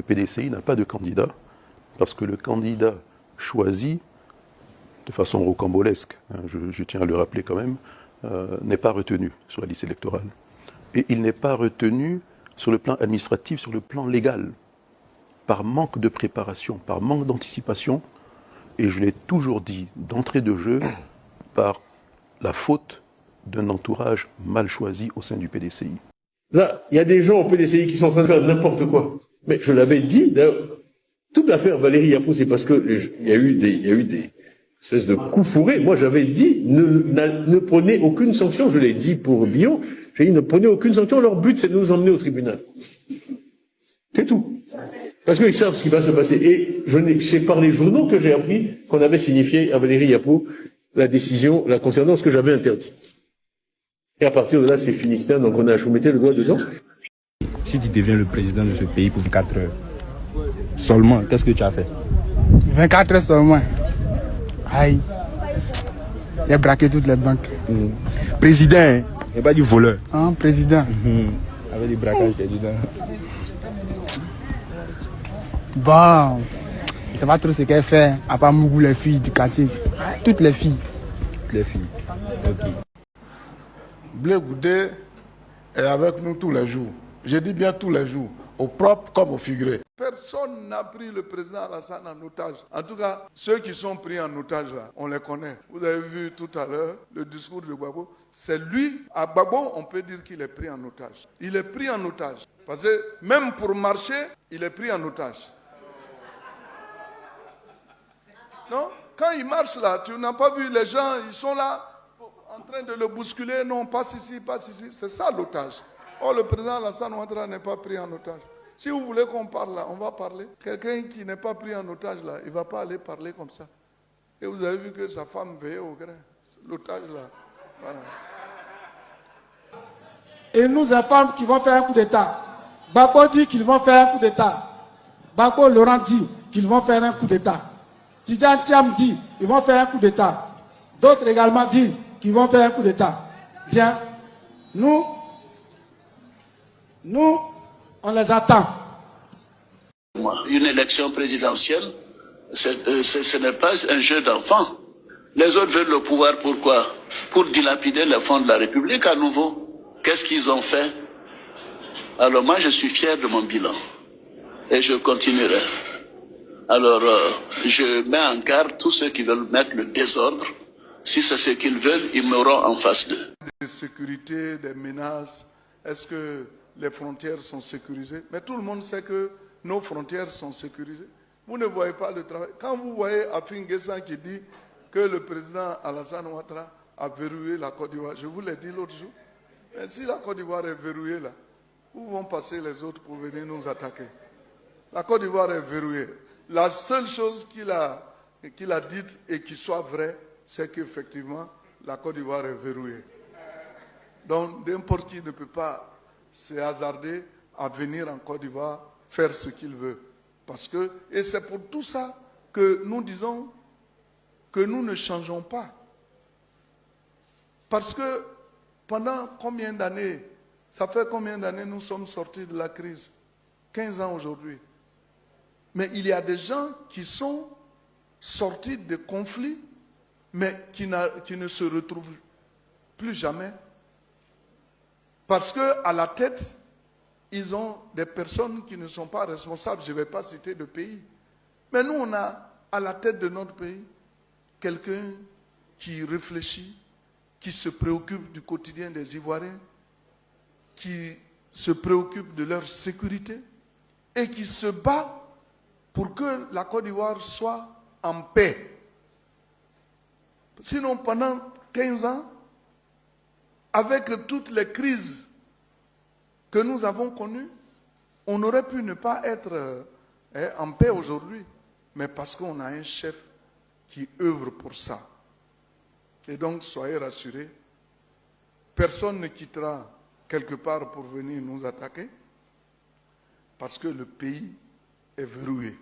le PDCI n'a pas de candidat, parce que le candidat choisi, de façon rocambolesque, je tiens à le rappeler quand même, n'est pas retenu sur la liste électorale. Et il n'est pas retenu sur le plan administratif, sur le plan légal, par manque de préparation, par manque d'anticipation, et je l'ai toujours dit d'entrée de jeu, par la faute d'un entourage mal choisi au sein du PDCI. Là, il y a des gens au PDCI qui sont en train de faire n'importe quoi. Mais je l'avais dit, toute l'affaire Valérie Yapo, c'est parce que il y a eu des espèces de coups fourrés. Moi, j'avais dit, ne prenez aucune sanction. Je l'ai dit pour Billon. J'ai dit, ne prenez aucune sanction. Leur but, c'est de nous emmener au tribunal. C'est tout. Parce qu'ils savent ce qui va se passer. Et c'est par les journaux que j'ai appris qu'on avait signifié à Valérie Yapo la décision la concernant, ce que j'avais interdit. Et à partir de là, c'est Finistère, donc vous mettez le doigt dedans. Si tu deviens le président de ce pays pour 24 heures seulement, qu'est-ce que tu as fait? 24 heures seulement. Aïe. Il a braqué toutes les banques. Président, il n'y a pas du voleur. Hein, président. Avec du braquage qui est dedans. Bon, il ne sait pas trop ce qu'elle fait, à part Mougou, les filles du quartier. Toutes les filles. Toutes les filles. Ok. Blé Goudé est avec nous tous les jours. Je dis bien tous les jours, au propre comme au figuré. Personne n'a pris le président Alassane en otage. En tout cas, ceux qui sont pris en otage là, on les connaît. Vous avez vu tout à l'heure le discours de Gbagbo. C'est lui, à Gbagbo, on peut dire qu'il est pris en otage. Il est pris en otage. Parce que même pour marcher, il est pris en otage. Non? Quand il marche là, tu n'as pas vu les gens, ils sont là en train de le bousculer. Non, passe ici, passe ici. C'est ça l'otage. Oh, le président Alassane Ouattara n'est pas pris en otage. Si vous voulez qu'on parle là, on va parler. Quelqu'un qui n'est pas pris en otage là, il ne va pas aller parler comme ça. Et vous avez vu que sa femme veillait au grain. L'otage là. Voilà. Et nous informe qu'ils vont faire un coup d'État. Gbagbo dit qu'ils vont faire un coup d'État. Gbagbo Laurent dit qu'ils vont faire un coup d'État. Tidjane Thiam dit qu'ils vont faire un coup d'État. D'autres également disent qu'ils vont faire un coup d'État. Bien, nous, on les attend. Une élection présidentielle, ce n'est pas un jeu d'enfant. Les autres veulent le pouvoir, pourquoi? Pour dilapider les fonds de la République à nouveau. Qu'est-ce qu'ils ont fait? Alors moi, je suis fier de mon bilan. Et je continuerai. Alors, je mets en garde tous ceux qui veulent mettre le désordre. Si c'est ce qu'ils veulent, ils m'auront en face d'eux. Des sécurités, des menaces, est-ce que les frontières sont sécurisées? Mais tout le monde sait que nos frontières sont sécurisées. Vous ne voyez pas le travail. Quand vous voyez Afin Guessan qui dit que le président Alassane Ouattara a verrouillé la Côte d'Ivoire, je vous l'ai dit l'autre jour, mais si la Côte d'Ivoire est verrouillée là, où vont passer les autres pour venir nous attaquer? La Côte d'Ivoire est verrouillée. La seule chose qu'il a dite et qui soit vraie, c'est qu'effectivement, la Côte d'Ivoire est verrouillée. Donc, n'importe qui ne peut pas se hasarder à venir en Côte d'Ivoire faire ce qu'il veut. Et c'est pour tout ça que nous disons que nous ne changeons pas. Parce que pendant combien d'années, ça fait combien d'années nous sommes sortis de la crise? 15 ans aujourd'hui. Mais il y a des gens qui sont sortis de conflits, mais qui ne se retrouvent plus jamais. Parce qu'à la tête, ils ont des personnes qui ne sont pas responsables. Je ne vais pas citer de pays. Mais nous, on a à la tête de notre pays quelqu'un qui réfléchit, qui se préoccupe du quotidien des Ivoiriens, qui se préoccupe de leur sécurité et qui se bat pour que la Côte d'Ivoire soit en paix. Sinon, pendant 15 ans, avec toutes les crises que nous avons connues, on aurait pu ne pas être en paix aujourd'hui, mais parce qu'on a un chef qui œuvre pour ça. Et donc, soyez rassurés, personne ne quittera quelque part pour venir nous attaquer, parce que le pays est verrouillé.